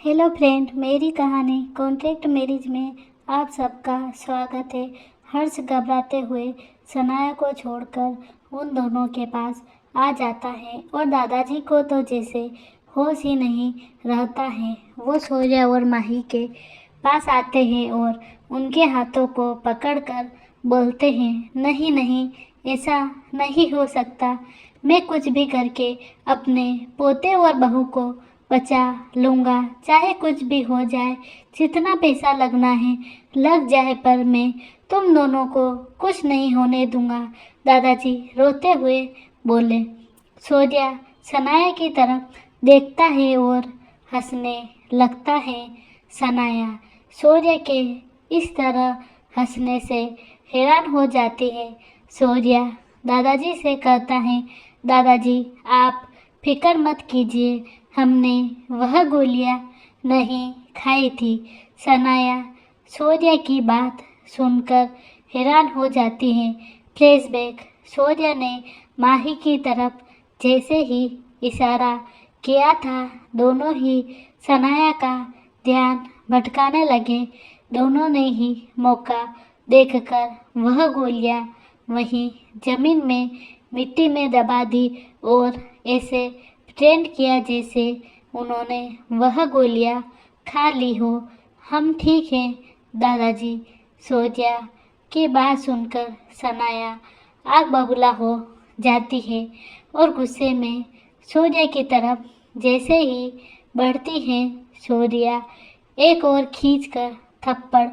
Hello friend, मेरी कहानी contract marriage में आप सबका स्वागत है। हर्ष घबराते हुए सनाया को छोड़कर उन दोनों के पास आ जाता है और दादाजी को तो जैसे होश ही नहीं रहता है। वो सूर्या और माही के पास आते हैं और उनके हाथों को पकड़कर बोलते हैं, नहीं नहीं, ऐसा नहीं हो सकता। मैं कुछ भी करके अपने पोते और बहू को बचा लूँगा, चाहे कुछ भी हो जाए, जितना पैसा लगना है लग जाए, पर मैं तुम दोनों को कुछ नहीं होने दूँगा। दादाजी रोते हुए बोले। सूर्या सनाया की तरफ देखता है और हंसने लगता है। सनाया सूर्या के इस तरह हंसने से हैरान हो जाती है। सूर्या दादाजी से कहता है, दादाजी आप फिक्र मत कीजिए, हमने वह गोलियां नहीं खाई थी। सनाया सूर्या की बात सुनकर हैरान हो जाती है। फ्लैशबैक। सूर्या ने माही की तरफ जैसे ही इशारा किया था, दोनों ही सनाया का ध्यान भटकाने लगे। दोनों ने ही मौका देखकर वह गोलियां वहीं जमीन में मिट्टी में दबा दी और ऐसे प्रेटेंड किया जैसे उन्होंने वह गोलियां खा ली हो। हम ठीक हैं दादाजी। सूर्या की बात सुनकर सनाया आग बबूला हो जाती है और गुस्से में सूर्या की तरफ जैसे ही बढ़ती है, सूर्या एक और खींचकर थप्पड़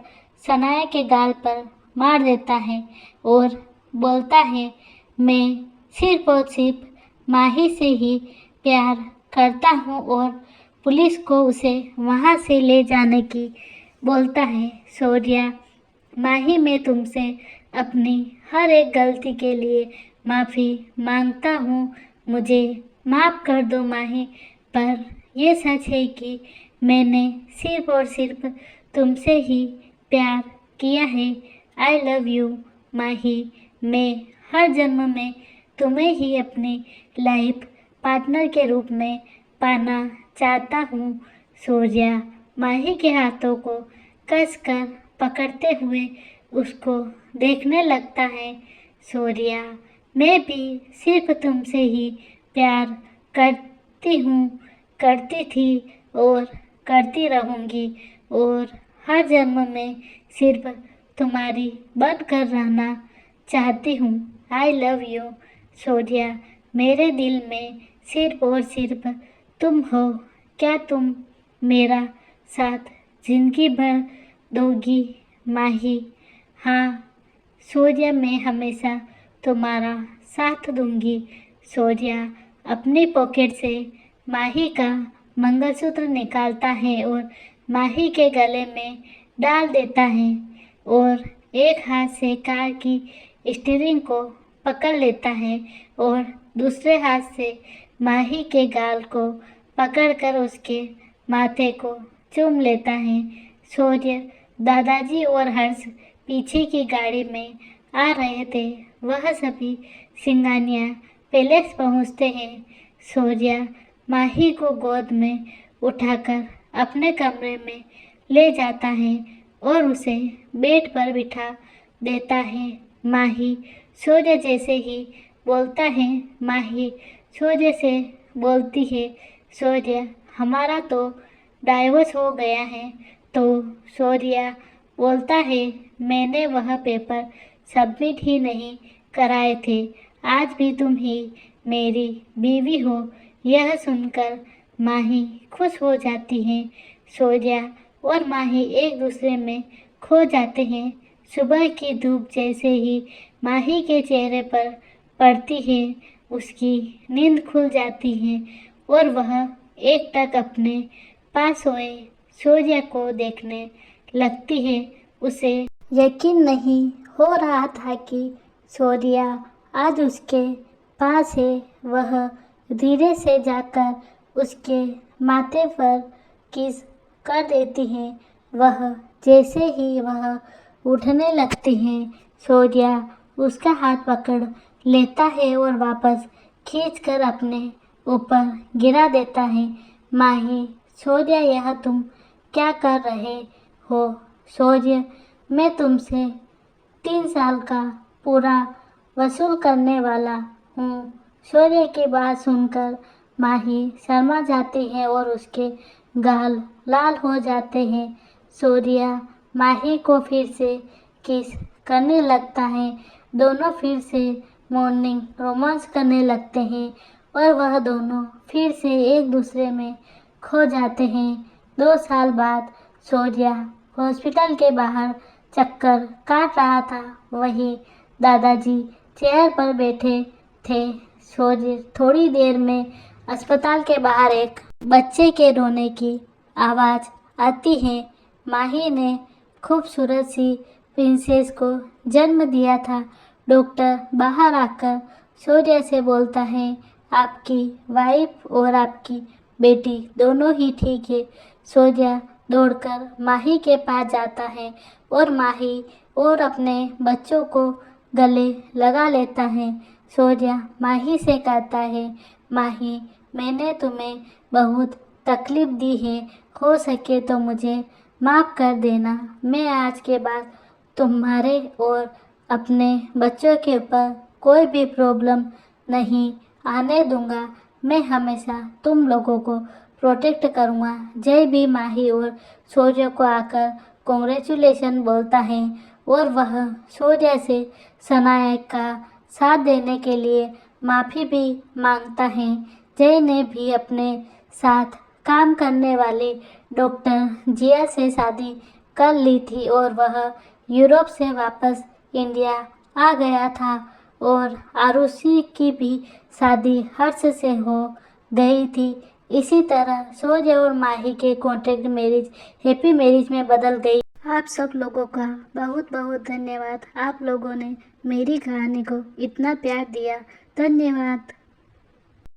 सनाया के गाल पर मार देता है और बोलता है, मैं सिर्फ और सिर्फ माही से ही प्यार करता हूँ और पुलिस को उसे वहाँ से ले जाने की बोलता है। सूर्या माही, मैं तुमसे अपनी हर एक गलती के लिए माफ़ी मांगता हूँ, मुझे माफ़ कर दो माही, पर यह सच है कि मैंने सिर्फ और सिर्फ तुमसे ही प्यार किया है। आई लव यू माही, मैं हर जन्म में तुम्हें ही अपनी लाइफ पार्टनर के रूप में पाना चाहता हूँ। सूर्या माही के हाथों को कसकर पकड़ते हुए उसको देखने लगता है। सूर्या, मैं भी सिर्फ तुमसे ही प्यार करती हूँ, करती थी और करती रहूँगी और हर जन्म में सिर्फ तुम्हारी बनकर रहना चाहती हूँ। आई लव यू सूर्या, मेरे दिल में सिर्फ और सिर्फ तुम हो। क्या तुम मेरा साथ जिंदगी भर दोगी माही? हाँ सूर्या, मैं हमेशा तुम्हारा साथ दूंगी। सूर्या अपनी पॉकेट से माही का मंगलसूत्र निकालता है और माही के गले में डाल देता है और एक हाथ से कार की स्टीयरिंग को पकड़ लेता है और दूसरे हाथ से माही के गाल को पकड़कर उसके माथे को चूम लेता है। सूर्य, दादाजी और हर्ष पीछे की गाड़ी में आ रहे थे। वह सभी सिंगानिया पैलेस पहुंचते हैं। सूर्या माही को गोद में उठाकर अपने कमरे में ले जाता है और उसे बेड पर बिठा देता है। माही सूर्य जैसे ही बोलता है, माही सूर्य से बोलती है, सूर्य हमारा तो डाइवोर्स हो गया है। तो सूर्या बोलता है, मैंने वह पेपर सबमिट ही नहीं कराए थे, आज भी तुम ही मेरी बीवी हो। यह सुनकर माही खुश हो जाती है। सूर्या और माही एक दूसरे में खो जाते हैं। सुबह की धूप जैसे ही माही के चेहरे पर पड़ती है, उसकी नींद खुल जाती है और वह एकटक अपने पास सोए सूर्या को देखने लगती है। उसे यकीन नहीं हो रहा था कि सूर्या आज उसके पास है। वह धीरे से जाकर उसके माथे पर किस कर देती है। वह जैसे ही वह उठने लगती है, सूर्या उसका हाथ पकड़ लेता है और वापस खींचकर अपने ऊपर गिरा देता है। माही शौर्य, यह तुम क्या कर रहे हो? शौर्य, मैं तुमसे 3 साल का पूरा वसूल करने वाला हूँ। शौर्य की बात सुनकर माही शर्मा जाती है और उसके गाल लाल हो जाते हैं। शौर्य माही को फिर से किस करने लगता है। दोनों फिर से मॉर्निंग रोमांस करने लगते हैं और वह दोनों फिर से एक दूसरे में खो जाते हैं। 2 साल बाद शौर्य हॉस्पिटल के बाहर चक्कर काट रहा था। वहीं दादाजी चेयर पर बैठे थे। शौर्य थोड़ी देर में अस्पताल के बाहर एक बच्चे के रोने की आवाज़ आती है। माही ने खूबसूरत सी प्रिंसेस को जन्म दिया था। डॉक्टर बाहर आकर शौर्य से बोलता है, आपकी वाइफ और आपकी बेटी दोनों ही ठीक है। शौर्य दौड़कर माही के पास जाता है और माही और अपने बच्चों को गले लगा लेता है। शौर्य माही से कहता है, माही, मैंने तुम्हें बहुत तकलीफ दी है, हो सके तो मुझे माफ़ कर देना। मैं आज के बाद तुम्हारे और अपने बच्चों के ऊपर कोई भी प्रॉब्लम नहीं आने दूंगा। मैं हमेशा तुम लोगों को प्रोटेक्ट करूँगा। जय भी माही और शौर्य को आकर कॉन्ग्रेचुलेशन बोलता है और वह शौर्य से सनाया का साथ देने के लिए माफ़ी भी मांगता है। जय ने भी अपने साथ काम करने वाले डॉक्टर जिया से शादी कर ली थी और वह यूरोप से वापस इंडिया आ गया था और आरुषि की भी शादी हर्ष से हो गई थी। इसी तरह शौर्य और माही के कॉन्ट्रैक्ट मैरिज हैप्पी मैरिज में बदल गई। आप सब लोगों का बहुत बहुत धन्यवाद। आप लोगों ने मेरी कहानी को इतना प्यार दिया। धन्यवाद।